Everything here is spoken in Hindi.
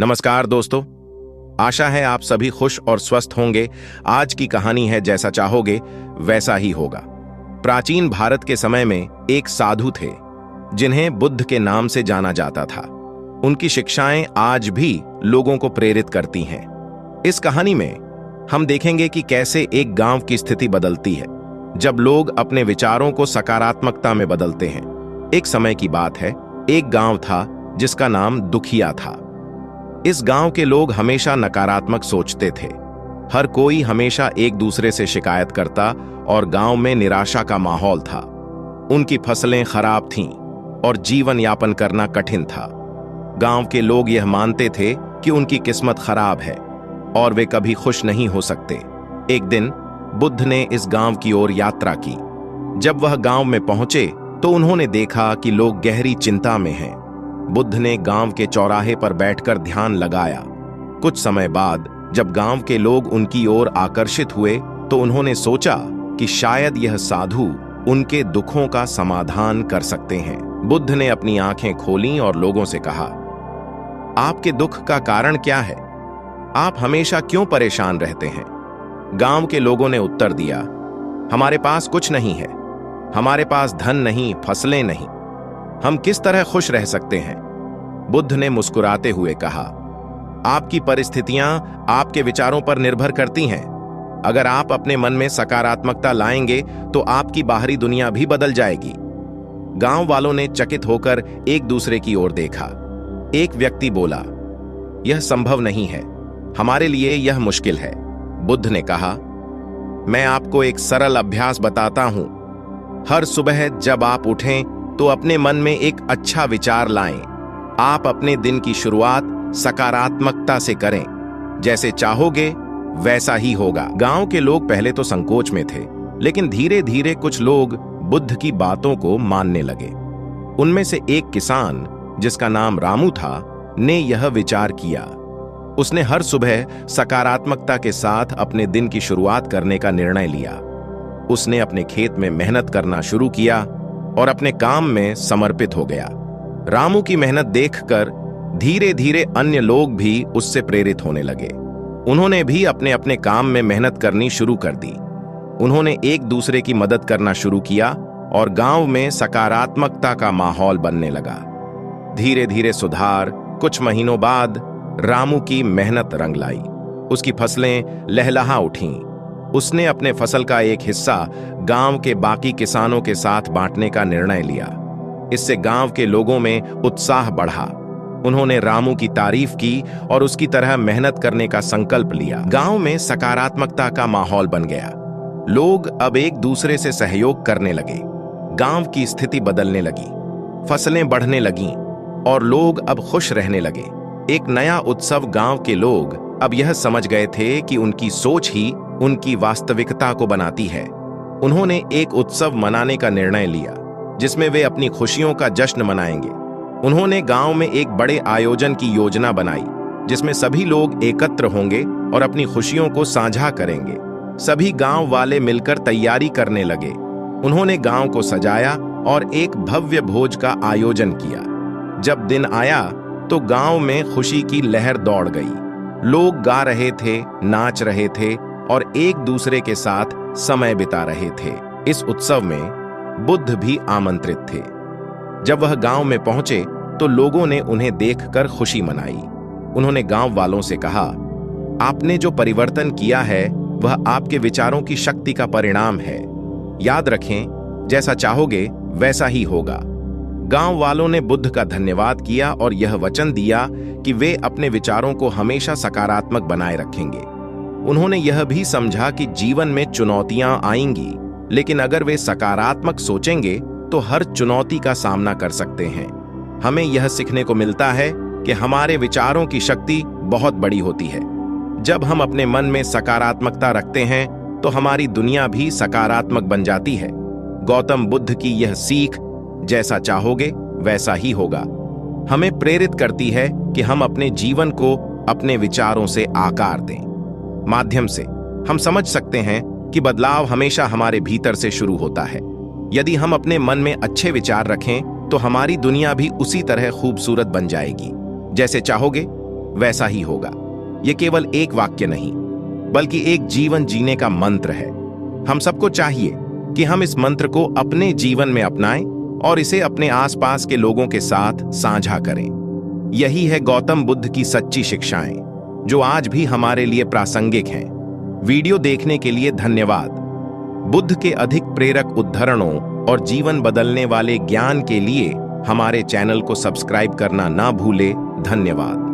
नमस्कार दोस्तों, आशा है आप सभी खुश और स्वस्थ होंगे। आज की कहानी है जैसा चाहोगे वैसा ही होगा। प्राचीन भारत के समय में एक साधु थे जिन्हें बुद्ध के नाम से जाना जाता था। उनकी शिक्षाएं आज भी लोगों को प्रेरित करती हैं। इस कहानी में हम देखेंगे कि कैसे एक गांव की स्थिति बदलती है जब लोग अपने विचारों को सकारात्मकता में बदलते हैं। एक समय की बात है, एक गांव था जिसका नाम दुखिया था। इस गांव के लोग हमेशा नकारात्मक सोचते थे। हर कोई हमेशा एक दूसरे से शिकायत करता और गांव में निराशा का माहौल था। उनकी फसलें खराब थीं और जीवन यापन करना कठिन था। गांव के लोग यह मानते थे कि उनकी किस्मत खराब है और वे कभी खुश नहीं हो सकते। एक दिन बुद्ध ने इस गांव की ओर यात्रा की। जब वह गांव में पहुंचे तो उन्होंने देखा कि लोग गहरी चिंता में हैं। बुद्ध ने गांव के चौराहे पर बैठकर ध्यान लगाया। कुछ समय बाद जब गांव के लोग उनकी ओर आकर्षित हुए तो उन्होंने सोचा कि शायद यह साधु उनके दुखों का समाधान कर सकते हैं। बुद्ध ने अपनी आंखें खोलीं और लोगों से कहा, आपके दुख का कारण क्या है? आप हमेशा क्यों परेशान रहते हैं? गांव के लोगों ने उत्तर दिया, हमारे पास कुछ नहीं है। हमारे पास धन नहीं, फसलें नहीं। हम किस तरह खुश रह सकते हैं? बुद्ध ने मुस्कुराते हुए कहा, आपकी परिस्थितियां आपके विचारों पर निर्भर करती हैं। अगर आप अपने मन में सकारात्मकता लाएंगे तो आपकी बाहरी दुनिया भी बदल जाएगी। गांव वालों ने चकित होकर एक दूसरे की ओर देखा। एक व्यक्ति बोला, यह संभव नहीं है, हमारे लिए यह मुश्किल है। बुद्ध ने कहा, मैं आपको एक सरल अभ्यास बताता हूं। हर सुबह जब आप उठें तो अपने मन में एक अच्छा विचार लाएं। आप अपने दिन की शुरुआत सकारात्मकता से करें। जैसे चाहोगे वैसा ही होगा। गांव के लोग पहले तो संकोच में थे, लेकिन धीरे धीरे कुछ लोग बुद्ध की बातों को मानने लगे। उनमें से एक किसान, जिसका नाम रामू था, ने यह विचार किया। उसने हर सुबह सकारात्मकता के साथ अपने दिन की शुरुआत करने का निर्णय लिया। उसने अपने खेत में मेहनत करना शुरू किया और अपने काम में समर्पित हो गया। रामू की मेहनत देखकर धीरे धीरे अन्य लोग भी उससे प्रेरित होने लगे। उन्होंने भी अपने अपने काम में मेहनत करनी शुरू कर दी। उन्होंने एक दूसरे की मदद करना शुरू किया और गांव में सकारात्मकता का माहौल बनने लगा। धीरे धीरे सुधार। कुछ महीनों बाद रामू की मेहनत रंग लाई। उसकी फसलें लहलहा उठीं। उसने अपने फसल का एक हिस्सा गांव के बाकी किसानों के साथ बांटने का निर्णय लिया। इससे गांव के लोगों में उत्साह बढ़ा। उन्होंने रामू की तारीफ की और उसकी तरह मेहनत करने का संकल्प लिया। गांव में सकारात्मकता का माहौल बन गया। लोग अब एक दूसरे से सहयोग करने लगे। गांव की स्थिति बदलने लगी। फसलें बढ़ने लगीं और लोग अब खुश रहने लगे। एक नया उत्सव। गांव के लोग अब यह समझ गए थे कि उनकी सोच ही उनकी वास्तविकता को बनाती है। उन्होंने एक उत्सव मनाने का निर्णय लिया जिसमें वे अपनी खुशियों का जश्न मनाएंगे। उन्होंने गांव में एक बड़े आयोजन की योजना बनाई जिसमें सभी लोग एकत्र होंगे और अपनी खुशियों को साझा करेंगे। सभी गांव वाले मिलकर तैयारी करने लगे। उन्होंने गांव को सजाया और एक भव्य भोज का आयोजन किया। जब दिन आया तो गांव में खुशी की लहर दौड़ गई। लोग गा रहे थे, नाच रहे थे और एक दूसरे के साथ समय बिता रहे थे। इस उत्सव में बुद्ध भी आमंत्रित थे। जब वह गांव में पहुंचे तो लोगों ने उन्हें देखकर खुशी मनाई। उन्होंने गांव वालों से कहा, आपने जो परिवर्तन किया है वह आपके विचारों की शक्ति का परिणाम है। याद रखें, जैसा चाहोगे वैसा ही होगा। गांव वालों ने बुद्ध का धन्यवाद किया और यह वचन दिया कि वे अपने विचारों को हमेशा सकारात्मक बनाए रखेंगे। उन्होंने यह भी समझा कि जीवन में चुनौतियां आएंगी, लेकिन अगर वे सकारात्मक सोचेंगे तो हर चुनौती का सामना कर सकते हैं। हमें यह सीखने को मिलता है कि हमारे विचारों की शक्ति बहुत बड़ी होती है। जब हम अपने मन में सकारात्मकता रखते हैं तो हमारी दुनिया भी सकारात्मक बन जाती है। गौतम बुद्ध की यह सीख, जैसा चाहोगे वैसा ही होगा, हमें प्रेरित करती है कि हम अपने जीवन को अपने विचारों से आकार दें। माध्यम से हम समझ सकते हैं कि बदलाव हमेशा हमारे भीतर से शुरू होता है। यदि हम अपने मन में अच्छे विचार रखें तो हमारी दुनिया भी उसी तरह खूबसूरत बन जाएगी। जैसे चाहोगे वैसा ही होगा। यह केवल एक वाक्य नहीं, बल्कि एक जीवन जीने का मंत्र है। हम सबको चाहिए कि हम इस मंत्र को अपने जीवन में अपनाएं और इसे अपने आसपास के लोगों के साथ साझा करें। यही है गौतम बुद्ध की सच्ची शिक्षाएं, जो आज भी हमारे लिए प्रासंगिक हैं। वीडियो देखने के लिए धन्यवाद। बुद्ध के अधिक प्रेरक उद्धरणों और जीवन बदलने वाले ज्ञान के लिए हमारे चैनल को सब्सक्राइब करना ना भूले। धन्यवाद।